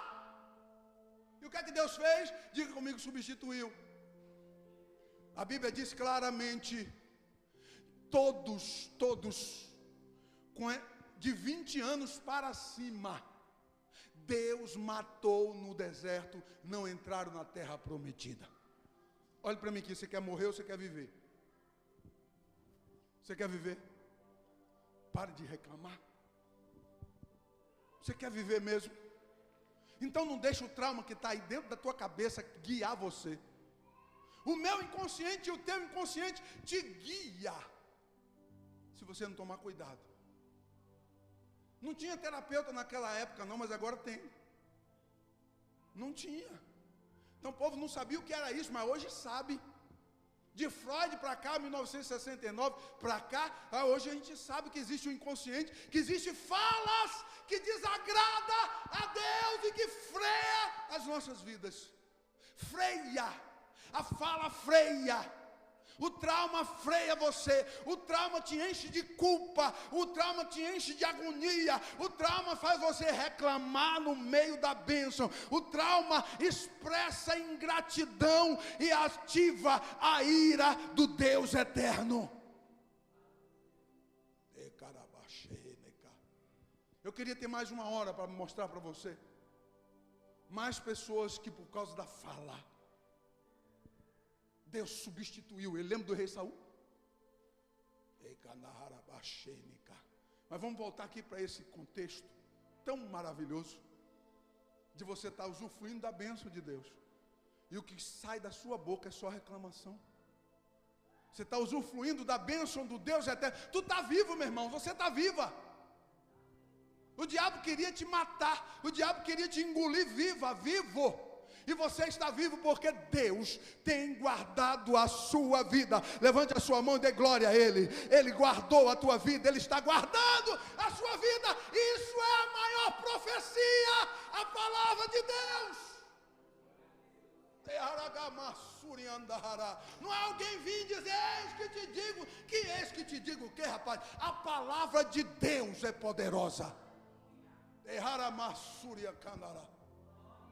E o que é que Deus fez? Diga comigo, substituiu. A Bíblia diz claramente, todos, de 20 anos para cima, Deus matou no deserto, não entraram na terra prometida. Olhe para mim aqui, você quer morrer ou você quer viver? Você quer viver? Pare de reclamar. Você quer viver mesmo? Então não deixe o trauma que está aí dentro da tua cabeça guiar você. O meu inconsciente e o teu inconsciente te guia, se você não tomar cuidado. Não tinha terapeuta naquela época não, mas agora tem. Não tinha. Então o povo não sabia o que era isso, mas hoje sabe. De Freud para cá, 1969 para cá, hoje a gente sabe que existe o inconsciente, que existe falas que desagrada a Deus e que freia as nossas vidas. Freia, a fala freia. O trauma freia você, o trauma te enche de culpa, o trauma te enche de agonia, o trauma faz você reclamar no meio da bênção, o trauma expressa ingratidão e ativa a ira do Deus eterno. Eu queria ter mais uma hora para mostrar para você, mais pessoas que por causa da fala, Deus substituiu. Ele lembra do rei Saul? Mas vamos voltar aqui para esse contexto tão maravilhoso de você estar usufruindo da bênção de Deus, e o que sai da sua boca é só reclamação. Você está usufruindo da bênção do Deus eterno. Tu está vivo, meu irmão, você está viva. O diabo queria te matar, o diabo queria te engolir vivo. E você está vivo porque Deus tem guardado a sua vida. Levante a sua mão e dê glória a Ele. Ele guardou a tua vida, Ele está guardando a sua vida. Isso é a maior profecia, a palavra de Deus. Não é alguém vir dizer, eis que te digo o que, rapaz? A palavra de Deus é poderosa.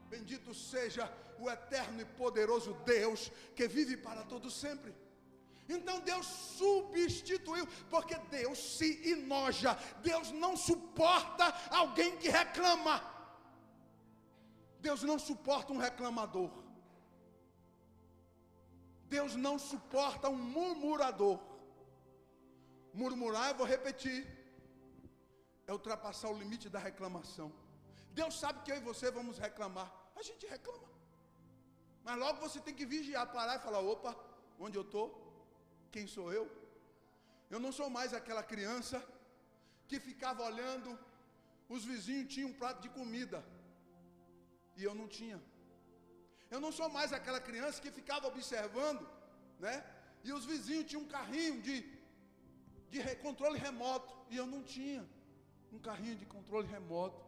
Bendito seja o eterno e poderoso Deus que vive para todo sempre. Então Deus substituiu, porque Deus se enoja. Deus não suporta alguém que reclama. Deus não suporta um reclamador. Deus não suporta um murmurador. Murmurar, eu vou repetir, é ultrapassar o limite da reclamação. Deus sabe que eu e você vamos reclamar. a gente reclama. Mas logo você tem que vigiar, parar e falar, opa, onde eu estou? Quem sou eu? Eu não sou mais aquela criança que ficava olhando, os vizinhos tinham um prato de comida e eu não tinha. Eu não sou mais aquela criança que ficava observando, né? E os vizinhos tinham um carrinho de controle remoto e eu não tinha um carrinho de controle remoto.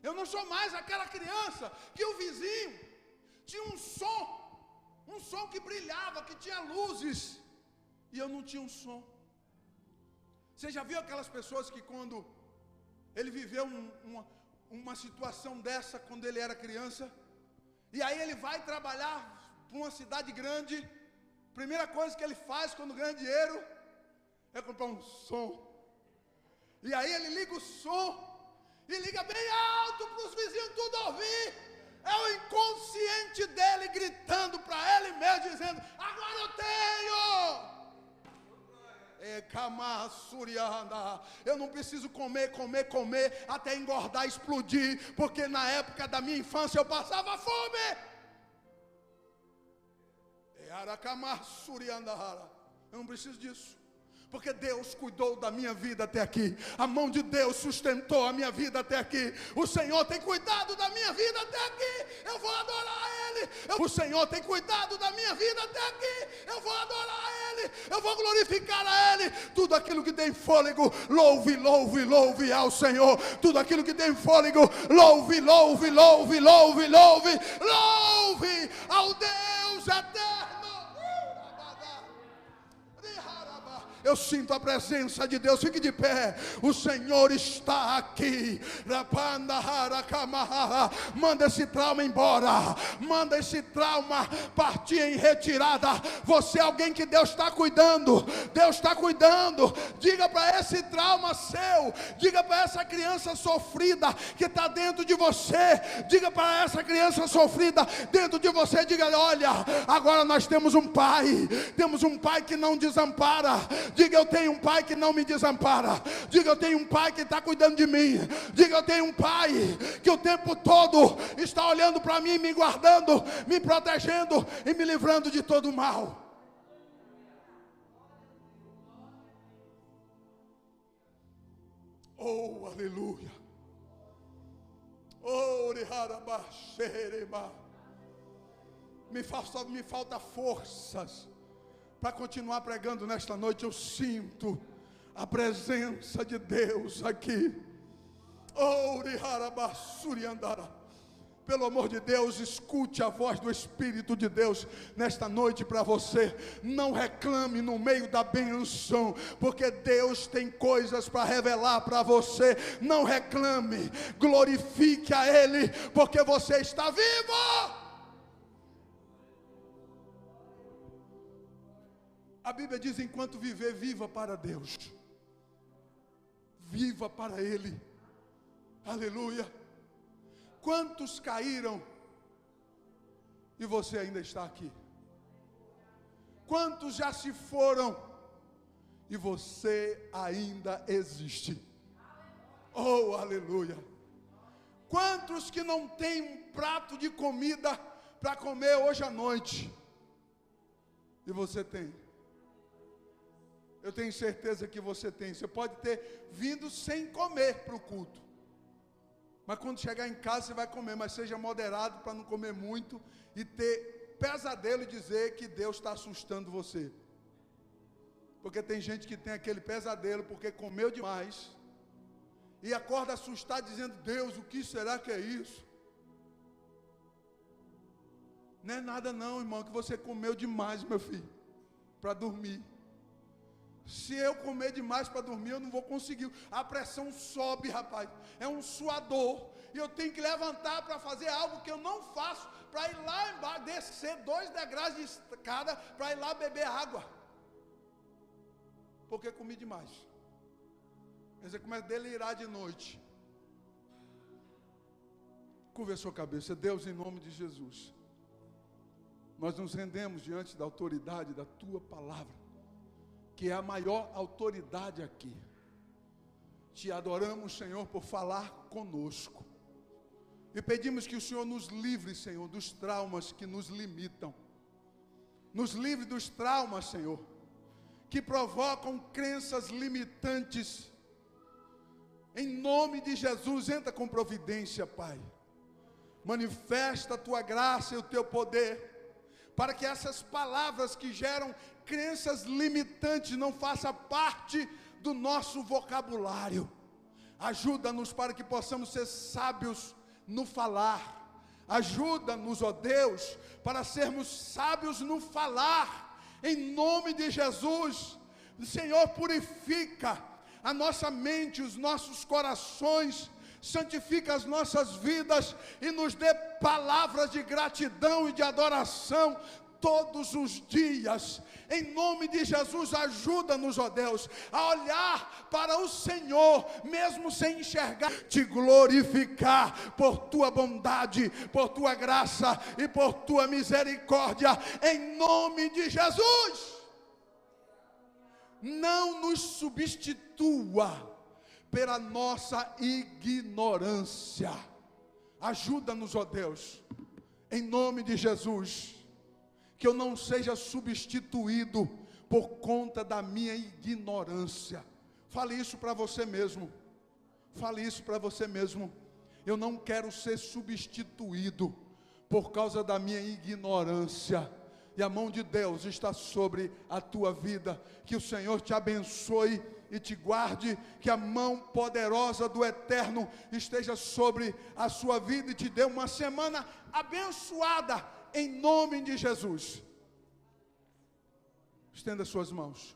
Eu não sou mais aquela criança que o vizinho tinha um som que brilhava, que tinha luzes, e eu não tinha um som. Você já viu aquelas pessoas que quando ele viveu uma situação dessa, quando ele era criança, e aí ele vai trabalhar para uma cidade grande, primeira coisa que ele faz quando ganha dinheiro, é comprar um som. E aí ele liga o som, e liga bem alto para os vizinhos tudo ouvir. É o inconsciente dele gritando para ele mesmo, dizendo, agora eu tenho. Eu não preciso comer, até engordar, explodir, porque na época da minha infância eu passava fome. Eu não preciso disso, porque Deus cuidou da minha vida até aqui. A mão de Deus sustentou a minha vida até aqui. O Senhor tem cuidado da minha vida até aqui. Eu vou adorar Ele. O Senhor tem cuidado da minha vida até aqui. Eu vou adorar Ele. Eu vou glorificar a Ele. Tudo aquilo que tem fôlego, louve, louve, louve ao Senhor. Tudo aquilo que tem fôlego, louve, louve, louve, louve, louve, louve ao Deus eterno. Eu sinto a presença de Deus. Fique de pé. O Senhor está aqui. Manda esse trauma embora. Manda esse trauma partir em retirada. Você é alguém que Deus está cuidando. Deus está cuidando. Diga para esse trauma seu. Diga para essa criança sofrida que está dentro de você. Diga para essa criança sofrida dentro de você. Diga, olha, agora nós temos um pai. Temos um pai que não desampara. Diga, eu tenho um pai que não me desampara. Diga, eu tenho um pai que está cuidando de mim. Diga, eu tenho um pai que o tempo todo está olhando para mim, me guardando, me protegendo e me livrando de todo o mal. Oh, aleluia. Oh, me falta forças para continuar pregando nesta noite. Eu sinto a presença de Deus aqui. Oh, pelo amor de Deus, escute a voz do Espírito de Deus nesta noite para você. Não reclame no meio da bênção, porque Deus tem coisas para revelar para você. Não reclame, glorifique a Ele, porque você está vivo. A Bíblia diz, enquanto viver, viva para Deus. Viva para Ele. Aleluia. Quantos caíram e você ainda está aqui? Quantos já se foram e você ainda existe? Oh, aleluia. Quantos que não têm um prato de comida para comer hoje à noite e você tem? Eu tenho certeza que você tem. Você pode ter vindo sem comer para o culto, mas quando chegar em casa você vai comer. Mas seja moderado para não comer muito e ter pesadelo e dizer que Deus está assustando você. Porque tem gente que tem aquele pesadelo porque comeu demais e acorda assustado dizendo, Deus, o que será que é isso? Não é nada não, irmão, que você comeu demais, meu filho, para dormir. Se eu comer demais para dormir, eu não vou conseguir. A pressão sobe, rapaz. É um suador. E eu tenho que levantar para fazer algo que eu não faço. Para ir lá embaixo, descer 2 degraus de escada, para ir lá beber água. Porque comi demais. Você começa a delirar de noite. Curva a sua cabeça. Deus, em nome de Jesus, nós nos rendemos diante da autoridade da Tua palavra, que é a maior autoridade aqui. Te adoramos, Senhor, por falar conosco. E pedimos que o Senhor nos livre, Senhor, dos traumas que nos limitam. Nos livre dos traumas, Senhor, que provocam crenças limitantes. Em nome de Jesus, entra com providência, Pai. Manifesta a Tua graça e o Teu poder, para que essas palavras que geram crenças limitantes não façam parte do nosso vocabulário. Ajuda-nos para que possamos ser sábios no falar. Ajuda-nos, ó Deus, para sermos sábios no falar, em nome de Jesus. Senhor, purifica a nossa mente, os nossos corações, santifica as nossas vidas e nos dê palavras de gratidão e de adoração todos os dias. Em nome de Jesus, ajuda-nos, ó Deus, a olhar para o Senhor, mesmo sem enxergar, te glorificar por Tua bondade, por Tua graça e por Tua misericórdia, em nome de Jesus. Não nos substitua pela nossa ignorância. Ajuda-nos, ó Deus, em nome de Jesus, que eu não seja substituído por conta da minha ignorância. Fale isso para você mesmo. Fale isso para você mesmo. Eu não quero ser substituído por causa da minha ignorância. E a mão de Deus está sobre a tua vida. Que o Senhor te abençoe e te guarde. Que a mão poderosa do Eterno esteja sobre a sua vida e te dê uma semana abençoada, em nome de Jesus. Estenda suas mãos.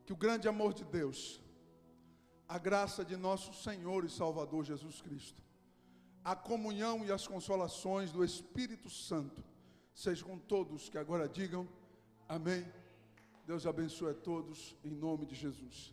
Que o grande amor de Deus, a graça de nosso Senhor e Salvador Jesus Cristo, a comunhão e as consolações do Espírito Santo seja com todos que agora digam amém. Deus abençoe a todos em nome de Jesus.